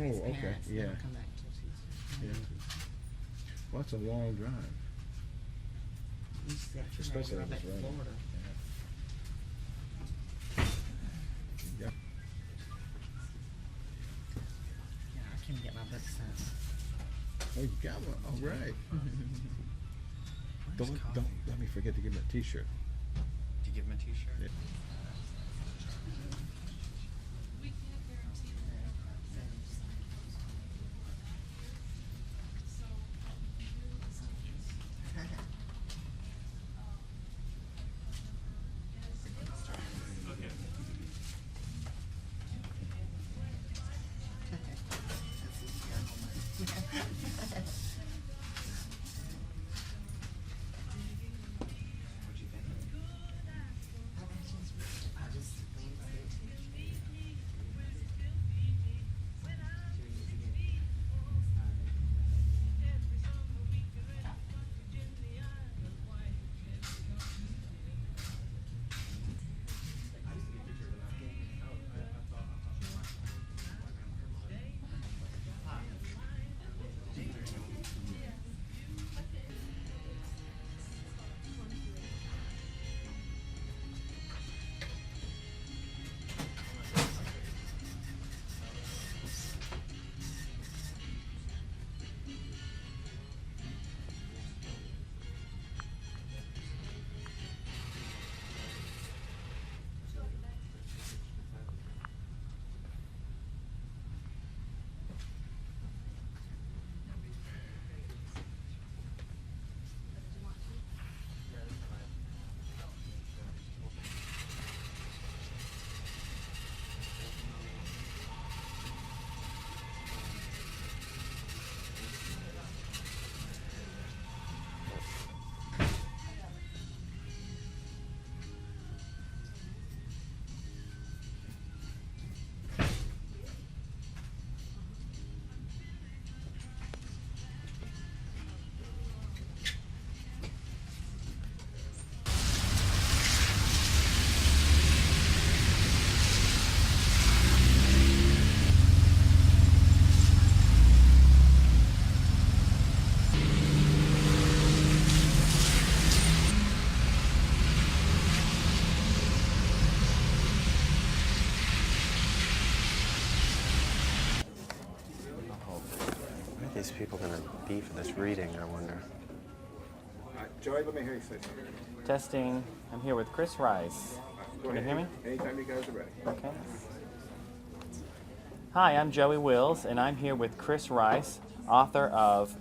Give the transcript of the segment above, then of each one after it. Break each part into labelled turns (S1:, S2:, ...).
S1: his
S2: okay,
S1: parents
S2: yeah.
S1: never come back till she's
S2: Yeah. Well, that's a long drive.
S1: You said she
S2: Especially
S1: go
S2: if
S1: back
S2: it's
S1: to
S2: raining.
S1: Florida.
S2: Yeah.
S1: Yeah, I can get my book sent.
S2: Oh, you got one. All right.
S3: Where's
S2: Don't
S3: coffee?
S2: let me forget to give him a T-shirt.
S3: Do you give him a T-shirt?
S2: Yeah.
S3: What'd you think?
S1: I just leaned
S4: Where are these people going to be for this reading, I wonder?
S2: Joey, let me hear you say something.
S5: Testing. I'm here with Chris Rice.
S2: Go
S5: Can you
S2: ahead.
S5: hear me?
S2: Anytime you guys are ready.
S5: Okay. Hi, I'm Joey Wills, and I'm here with Chris Rice, author of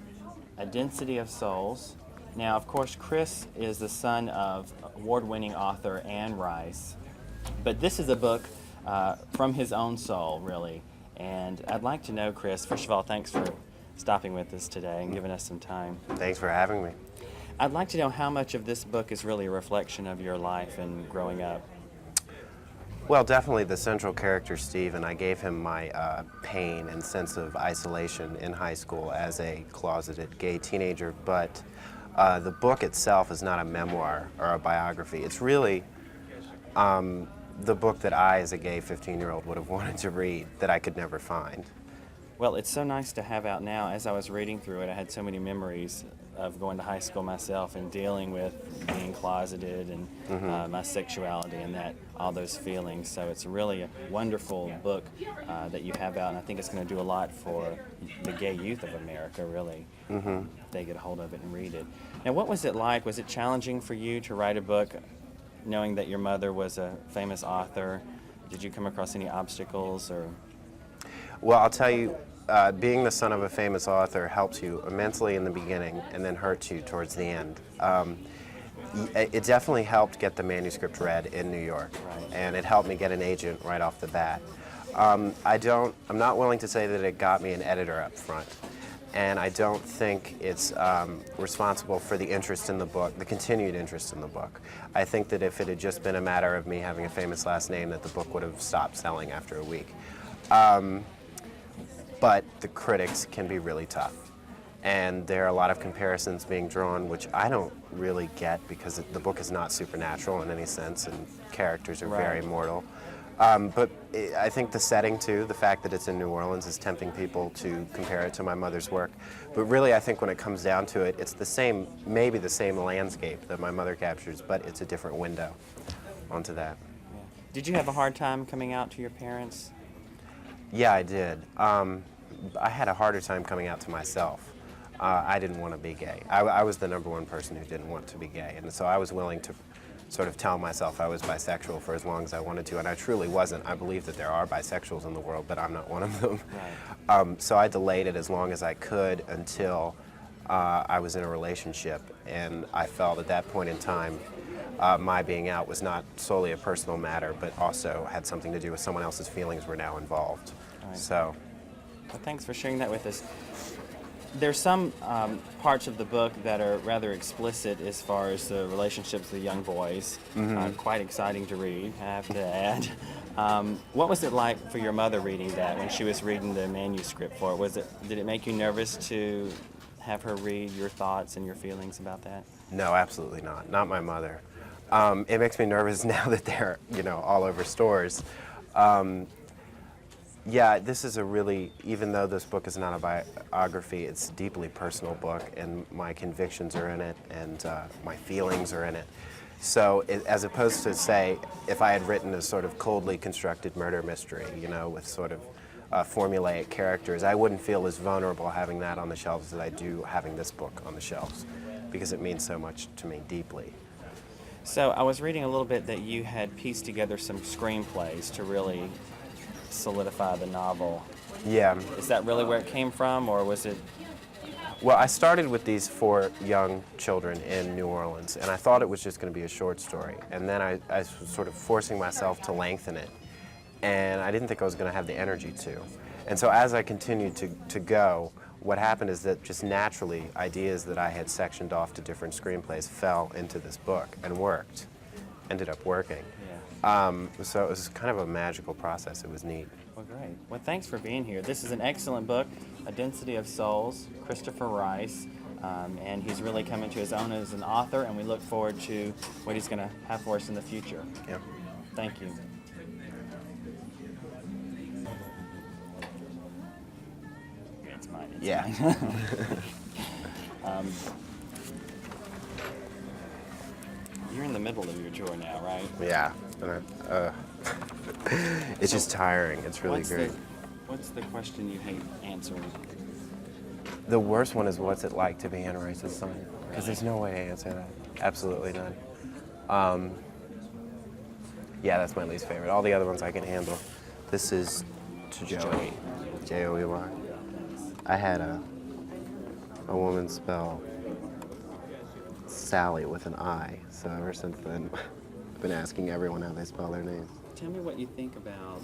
S5: A Density of Souls. Now, of course, Chris is the son of award-winning author Anne Rice, but this is a book from his own soul, really. And I'd like to know, Chris, first of all, thanks for stopping with us today and giving us some time.
S4: Thanks for having me.
S5: I'd like to know how much of this book is really a reflection of your life and growing up.
S4: Well, definitely the central character, Stephen. I gave him my pain and sense of isolation in high school as a closeted gay teenager, but the book itself is not a memoir or a biography. It's really the book that I, as a gay 15-year-old, would have wanted to read that I could never find.
S5: Well, it's so nice to have out now. As I was reading through it, I had so many memories of going to high school myself and dealing with being closeted and my sexuality and all those feelings. So it's really a wonderful book that you have out, and I think it's going to do a lot for the gay youth of America, really. If they get a hold of it and read it. Now, what was it like? Was it challenging for you to write a book knowing that your mother was a famous author? Did you come across any obstacles or?
S4: Well, I'll tell you, being the son of a famous author helps you immensely in the beginning and then hurts you towards the end. It definitely helped get the manuscript read in New York, and it helped me get an agent right off the bat. I'm not willing to say that it got me an editor up front, and I don't think it's responsible for the interest in the book, the continued interest in the book. I think that if it had just been a matter of me having a famous last name, that the book would have stopped selling after a week. But the critics can be really tough. And there are a lot of comparisons being drawn, which I don't really get because the book is not supernatural in any sense, and characters are very mortal. But I think the setting too, the fact that it's in New Orleans, is tempting people to compare it to my mother's work. But really, I think when it comes down to it, it's the same, maybe the same landscape that my mother captures, but it's a different window onto that.
S5: Yeah. Did you have a hard time coming out to your parents?
S4: Yeah, I did. I had a harder time coming out to myself. I didn't want to be gay. I was the number one person who didn't want to be gay, and so I was willing to sort of tell myself I was bisexual for as long as I wanted to, and I truly wasn't. I believe that there are bisexuals in the world, but I'm not one of them.
S5: Right.
S4: So I delayed it as long as I could until I was in a relationship, and I felt at that point in time my being out was not solely a personal matter, but also had something to do with someone else's feelings were now involved.
S5: Right.
S4: So,
S5: Well, thanks for sharing that with us. There's some parts of the book that are rather explicit as far as the relationships with the young boys. Quite exciting to read, I have to add. What was it like for your mother reading that when she was reading the manuscript for it? Did it make you nervous to have her read your thoughts and your feelings about that?
S4: no, absolutely not. Not my mother. It makes me nervous now that they're, all over stores. Yeah, this is a really, even though this book is not a biography, it's a deeply personal book, and my convictions are in it, and my feelings are in it. So, as opposed to, say, if I had written a sort of coldly constructed murder mystery, with sort of formulaic characters, I wouldn't feel as vulnerable having that on the shelves as I do having this book on the shelves, because it means so much to me deeply.
S5: So I was reading a little bit that you had pieced together some screenplays to really solidify the novel.
S4: Yeah.
S5: Is that really where it came from, or was it?
S4: Well, I started with these 4 young children in New Orleans, and I thought it was just going to be a short story. And then I was sort of forcing myself to lengthen it, and I didn't think I was going to have the energy to. And so as I continued to go, what happened is that just naturally, ideas that I had sectioned off to different screenplays fell into this book and ended up working. So it was kind of a magical process. It was neat.
S5: Well, great. Well, thanks for being here. This is an excellent book, A Density of Souls, Christopher Rice, and he's really coming to his own as an author, and we look forward to what he's going to have for us in the future.
S4: Yeah.
S5: Thank you. It's mine. It's
S4: Yeah.
S5: mine. You're in the middle of your tour now, right?
S4: Yeah. It's just tiring. It's really great.
S5: What's the question you hate answering?
S4: The worst one is, what's it like to be Anne Rice's son? Because there's no way to answer that. Absolutely none. Yeah, that's my least favorite. All the other ones I can handle. This is to Joey. Joey. I had a woman spell Sally with an I, so ever since then, I've been asking everyone how they spell their names.
S5: Tell me what you think about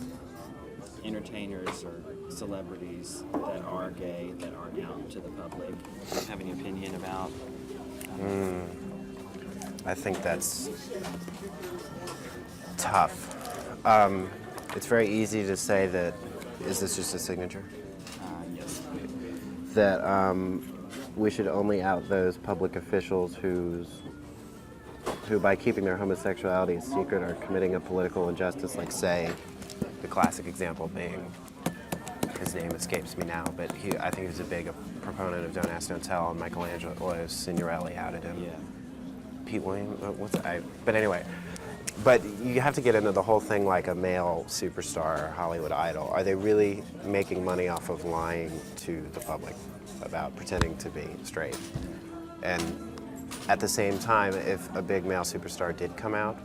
S5: entertainers or celebrities that are gay, that aren't out to the public. Do you have any opinion about?
S4: I think that's tough. It's very easy to say that, is this just a signature?
S5: Yes.
S4: That we should only out those public officials who, by keeping their homosexuality a secret, are committing a political injustice, like, say, the classic example being, his name escapes me now, but I think he was a big proponent of Don't Ask, Don't Tell, and Michelangelo Signorelli outed him.
S5: Yeah.
S4: Pete Williams, but anyway. But you have to get into the whole thing like a male superstar or Hollywood idol. Are they really making money off of lying to the public about pretending to be straight? And at the same time, if a big male superstar did come out,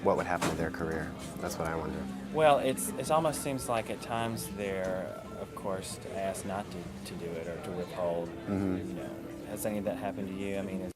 S4: what would happen to their career? That's what I wonder.
S5: Well, it almost seems like at times they're, of course, asked not to do it or to withhold. Has any of that happened to you? I mean,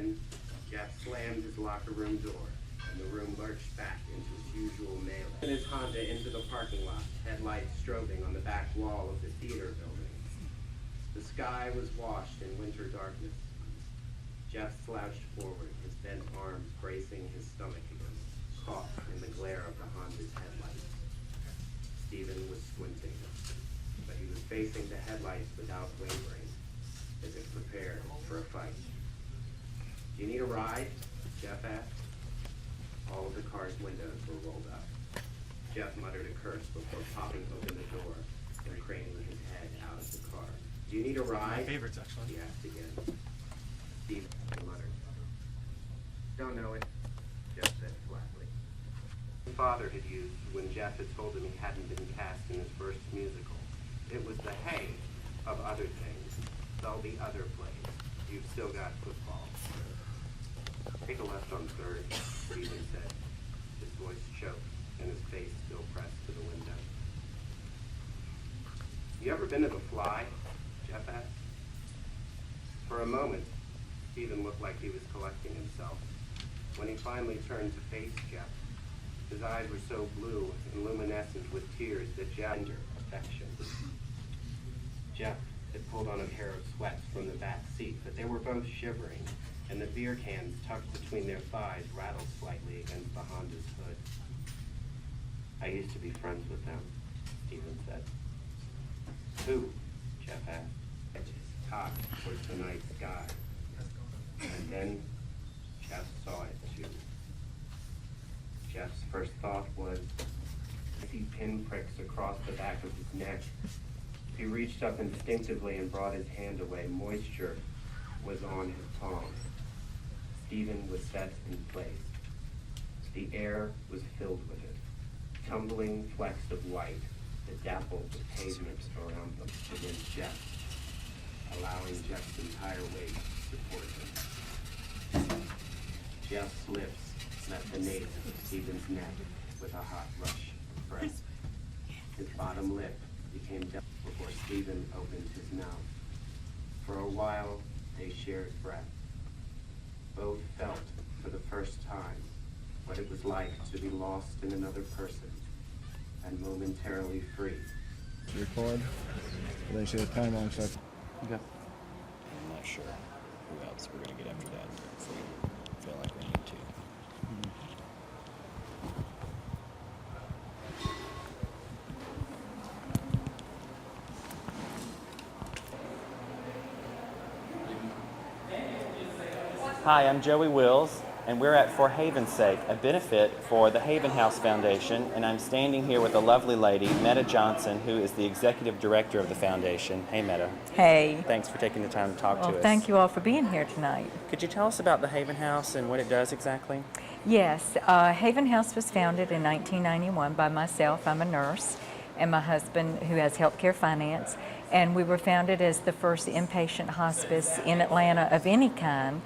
S4: Then, Jeff slammed his locker room door, and the room lurched back into its usual melee. And his Honda into the parking lot, headlights strobing on the back wall of the theater building. The sky was washed in winter darkness. Jeff slouched forward, his bent arms bracing his stomach again, caught in the glare of the Honda's headlights. Stephen was squinting, but he was facing the headlights without wavering, as if prepared for a fight. "Do you need a ride?" Jeff asked. All of the car's windows were rolled up. Jeff muttered a curse before popping open the door and craning his head out of the car. "Do you need a ride?"
S3: My favorites, actually.
S4: He asked again. Steve muttered. "Don't know it," Jeff said flatly. His father had used when Jeff had told him he hadn't been cast in his first musical. It was the hey of other things. There'll be other plays. You've still got football. "Take a left on 3rd, Stephen said. His voice choked and his face still pressed to the window. "You ever been to the Fly?" Jeff asked. For a moment, Stephen looked like he was collecting himself. When he finally turned to face Jeff, his eyes were so blue and luminescent with tears that Jeff entered affection. Jeff had pulled on a pair of sweats from the back seat, but they were both shivering, and the beer cans tucked between their thighs rattled slightly against the Honda's hood. "I used to be friends with them," Stephen said. "Who?" Jeff asked. Edges cocked towards the night sky. And then Jeff saw it too. Jeff's first thought was, I see pinpricks across the back of his neck. He reached up instinctively and brought his hand away. Moisture was on his palm. Stephen was set in place. The air was filled with it. Tumbling flecks of white that dappled the pavement around them against Jeff, allowing Jeff's entire weight to support him. Jeff's lips met the nape of Stephen's neck with a hot rush of breath. His bottom lip became damp before Stephen opened his mouth. For a while, they shared breath. Both felt, for the first time, what it was like to be lost in another person and momentarily free.
S2: Record. And then see the time on so.
S5: Okay. I'm not sure who else we're going to get after that if we feel like we need to. Hi, I'm Joey Wills, and we're at For Haven's Sake, a benefit for the Haven House Foundation, and I'm standing here with a lovely lady, Meta Johnson, who is the executive director of the foundation. Hey, Meta.
S6: Hey.
S5: Thanks for taking the time to talk to
S6: Well,
S5: us.
S6: thank you all for being here tonight.
S5: Could you tell us about the Haven House and what it does exactly?
S6: Yes, Haven House was founded in 1991 by myself. I'm a nurse, and my husband, who has healthcare finance, and we were founded as the first inpatient hospice in Atlanta of any kind.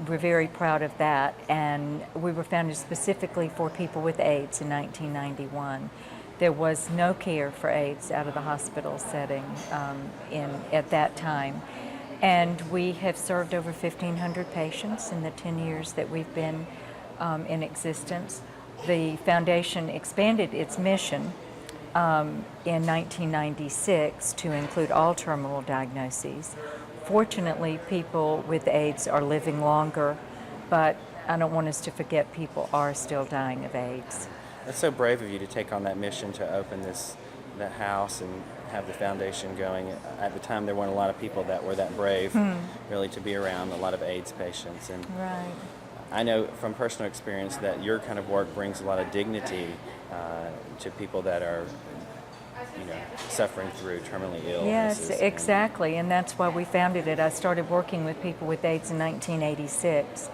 S6: We're very proud of that, and we were founded specifically for people with AIDS in 1991. There was no care for AIDS out of the hospital setting at that time, and we have served over 1,500 patients in the 10 years that we've been in existence. The foundation expanded its mission in 1996 to include all terminal diagnoses. Fortunately, people with AIDS are living longer, but I don't want us to forget people are still dying of AIDS.
S5: That's so brave of you to take on that mission to open that house and have the foundation going. At the time, there weren't a lot of people that were that brave, really, to be around a lot of AIDS patients. And
S6: Right.
S5: I know from personal experience that your kind of work brings a lot of dignity to people that are, suffering through terminally ill.
S6: Yes, exactly, and that's why we founded it. I started working with people with AIDS in 1986,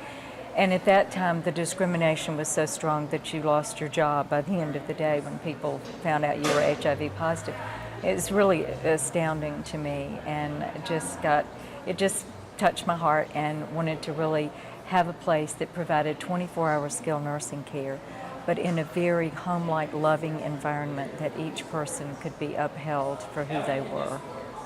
S6: and at that time the discrimination was so strong that you lost your job by the end of the day when people found out you were HIV positive. It's really astounding to me, and it just touched my heart, and wanted to really have a place that provided 24-hour skilled nursing care, but in a very home-like, loving environment that each person could be upheld for who they were.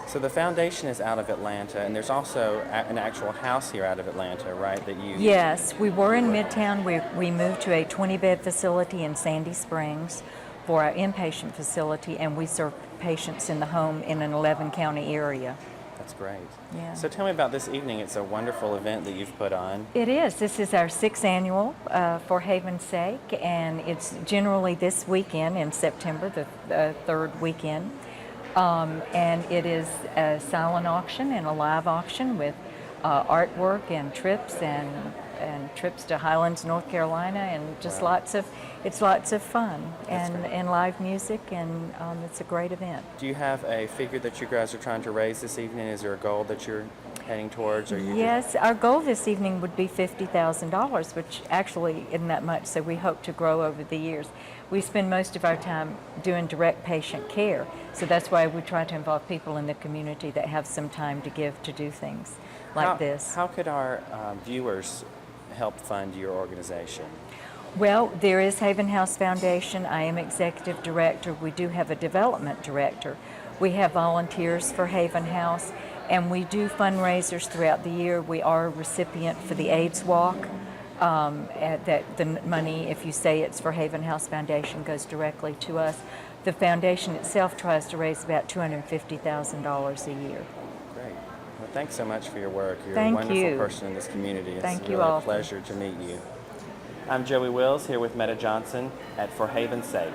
S5: So the foundation is out of Atlanta, and there's also an actual house here out of Atlanta, right? That you
S6: Yes, we were in Midtown. We moved to a 20-bed facility in Sandy Springs for our inpatient facility, and we serve patients in the home in an 11-county area.
S5: That's great.
S6: Yeah.
S5: So tell me about this evening. It's a wonderful event that you've put on.
S6: It is. This is our 6th annual For Haven's Sake, and it's generally this weekend in September, the third weekend. And it is a silent auction and a live auction with artwork and trips and trips to Highlands, North Carolina, and just
S5: Wow.
S6: it's lots of fun
S5: That's
S6: and,
S5: great.
S6: and live music, and it's a great event.
S5: Do you have a figure that you guys are trying to raise this evening? Is there a goal that you're heading towards? Or you
S6: Yes, our goal this evening would be $50,000, which actually isn't that much, so we hope to grow over the years. We spend most of our time doing direct patient care, so that's why we try to involve people in the community that have some time to give to do things like this.
S5: How could our viewers help fund your organization?
S6: Well, there is Haven House Foundation. I am executive director. We do have a development director. We have volunteers for Haven House, and we do fundraisers throughout the year. We are a recipient for the AIDS Walk. That the money, if you say it's for Haven House Foundation, goes directly to us. The foundation itself tries to raise about $250,000 a year.
S5: Great. Well, thanks so much for your work. You're
S6: Thank
S5: a wonderful
S6: you.
S5: person in this community. It's
S6: Thank you
S5: really
S6: all.
S5: a pleasure to meet you. I'm Joey Wills here with Metta Johnson at For Haven's Sake.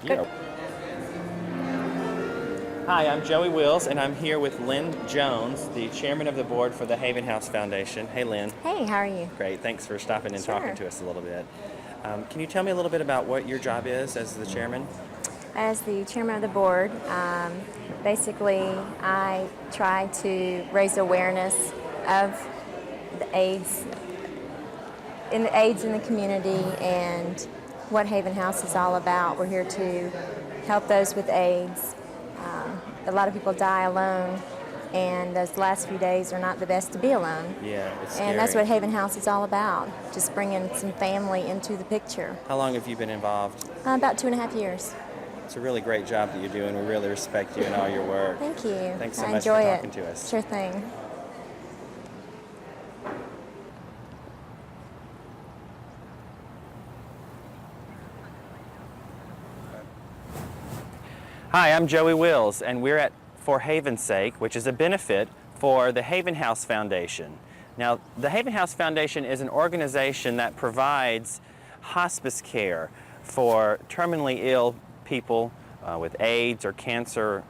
S6: Good.
S5: Yo. Hi, I'm Joey Wills, and I'm here with Lynn Jones, the chairman of the board for the Haven House Foundation. Hey, Lynn.
S7: Hey, how are you?
S5: Great. Thanks for stopping and
S7: Sure.
S5: talking to us a little bit. Can you tell me a little bit about what your job is as the chairman?
S7: As the chairman of the board, basically I try to raise awareness of the AIDS in the community and what Haven House is all about. We're here to help those with AIDS. A lot of people die alone, and those last few days are not the best to be alone.
S5: Yeah, it's scary.
S7: And that's what Haven House is all about, just bringing some family into the picture.
S5: How long have you been involved?
S7: About 2.5 years.
S5: It's a really great job that you're doing. We really respect you and all your work.
S7: Thank you.
S5: Thanks so
S7: I
S5: much for
S7: enjoy
S5: talking
S7: it.
S5: to us.
S7: Sure thing.
S5: Hi, I'm Joey Wills, and we're at For Haven's Sake, which is a benefit for the Haven House Foundation. Now, the Haven House Foundation is an organization that provides hospice care for terminally ill people with AIDS or cancer,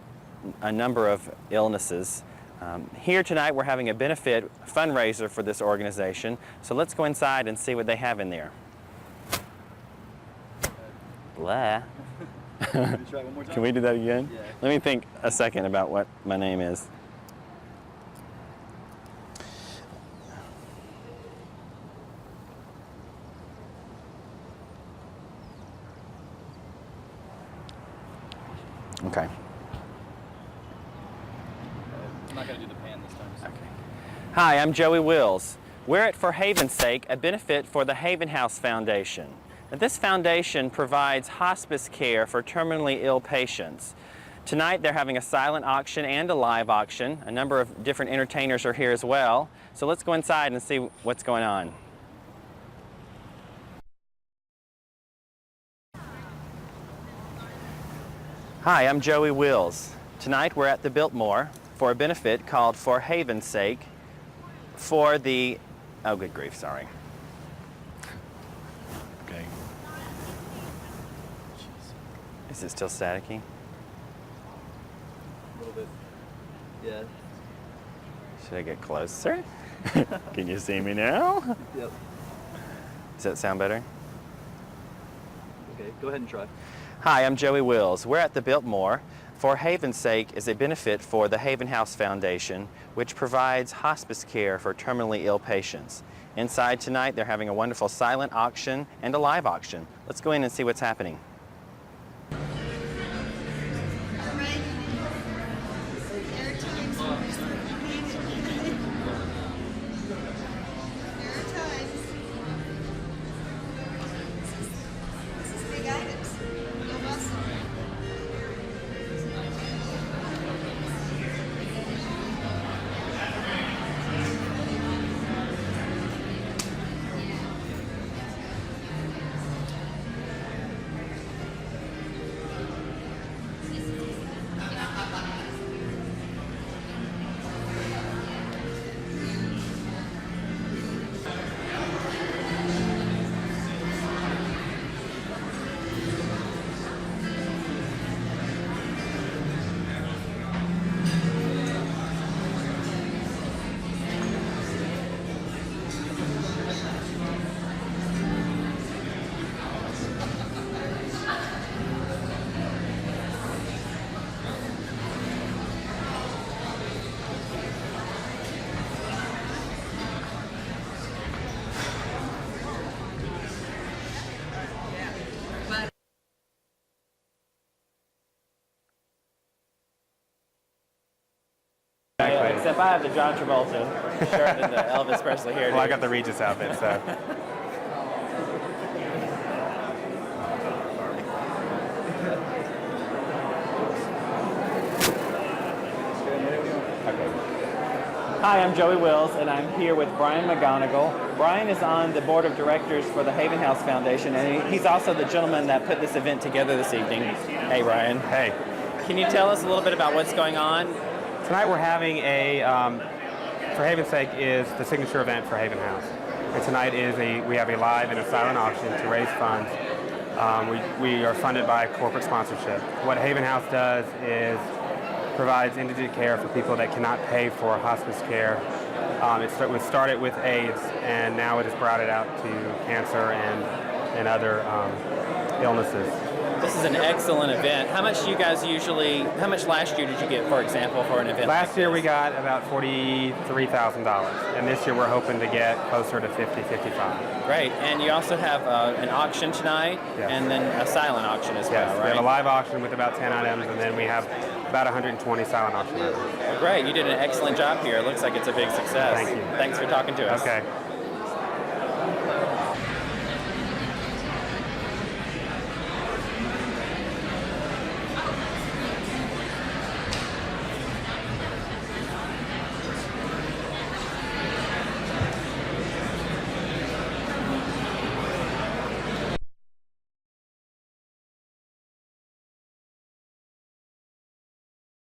S5: a number of illnesses. Here tonight we're having a benefit fundraiser for this organization, so let's go inside and see what they have in there. Blah. Can we do that again? Yeah. Let me think a second about what my name is. Okay.
S8: I'm not going to do the pan this time. So.
S5: Okay. Hi, I'm Joey Wills. We're at For Haven's Sake, a benefit for the Haven House Foundation. Now, this foundation provides hospice care for terminally ill patients. Tonight they're having a silent auction and a live auction. A number of different entertainers are here as well. So let's go inside and see what's going on. Hi, I'm Joey Wills. Tonight we're at the Biltmore for a benefit called For Haven's Sake for the, oh good grief, sorry. Okay. Is it still staticky?
S8: A little bit. Yeah.
S5: Should I get closer? Can you see me now?
S8: Yep.
S5: Does that sound better?
S8: Okay, go ahead and try.
S5: Hi, I'm Joey Wills. We're at the Biltmore. For Haven's Sake is a benefit for the Haven House Foundation, which provides hospice care for terminally ill patients. Inside tonight, they're having a wonderful silent auction and a live auction. Let's go in and see what's happening. Except I have the John Travolta shirt and the Elvis Presley hairdo.
S9: Well, I got the Regis outfit, so.
S5: Hi, I'm Joey Wills, and I'm here with Brian McGonigal. Brian is on the board of directors for the Haven House Foundation, and he's also the gentleman that put this event together this evening. Hey, Brian.
S9: Hey.
S5: Can you tell us a little bit about what's going on?
S9: Tonight we're having for Haven's sake, is the signature event for Haven House. And tonight we have a live and a silent auction to raise funds. We are funded by corporate sponsorship. What Haven House does is provides indigent care for people that cannot pay for hospice care. It was started with AIDS, and now it has brought it out to cancer and other illnesses.
S5: This is an excellent event. How much last year did you get, for example, for an event
S9: Last year
S5: this?
S9: we got about $43,000, and this year we're hoping to get closer to 50, 55.
S5: Great, and you also have an auction tonight,
S9: Yes.
S5: and then a silent auction as
S9: Yes,
S5: well, right?
S9: we have a live auction with about 10 items, and then we have about 120 silent auction items.
S5: Well, great, you did an excellent job here. It looks like it's a big success.
S9: Thank you.
S5: Thanks for talking to us.
S9: Okay.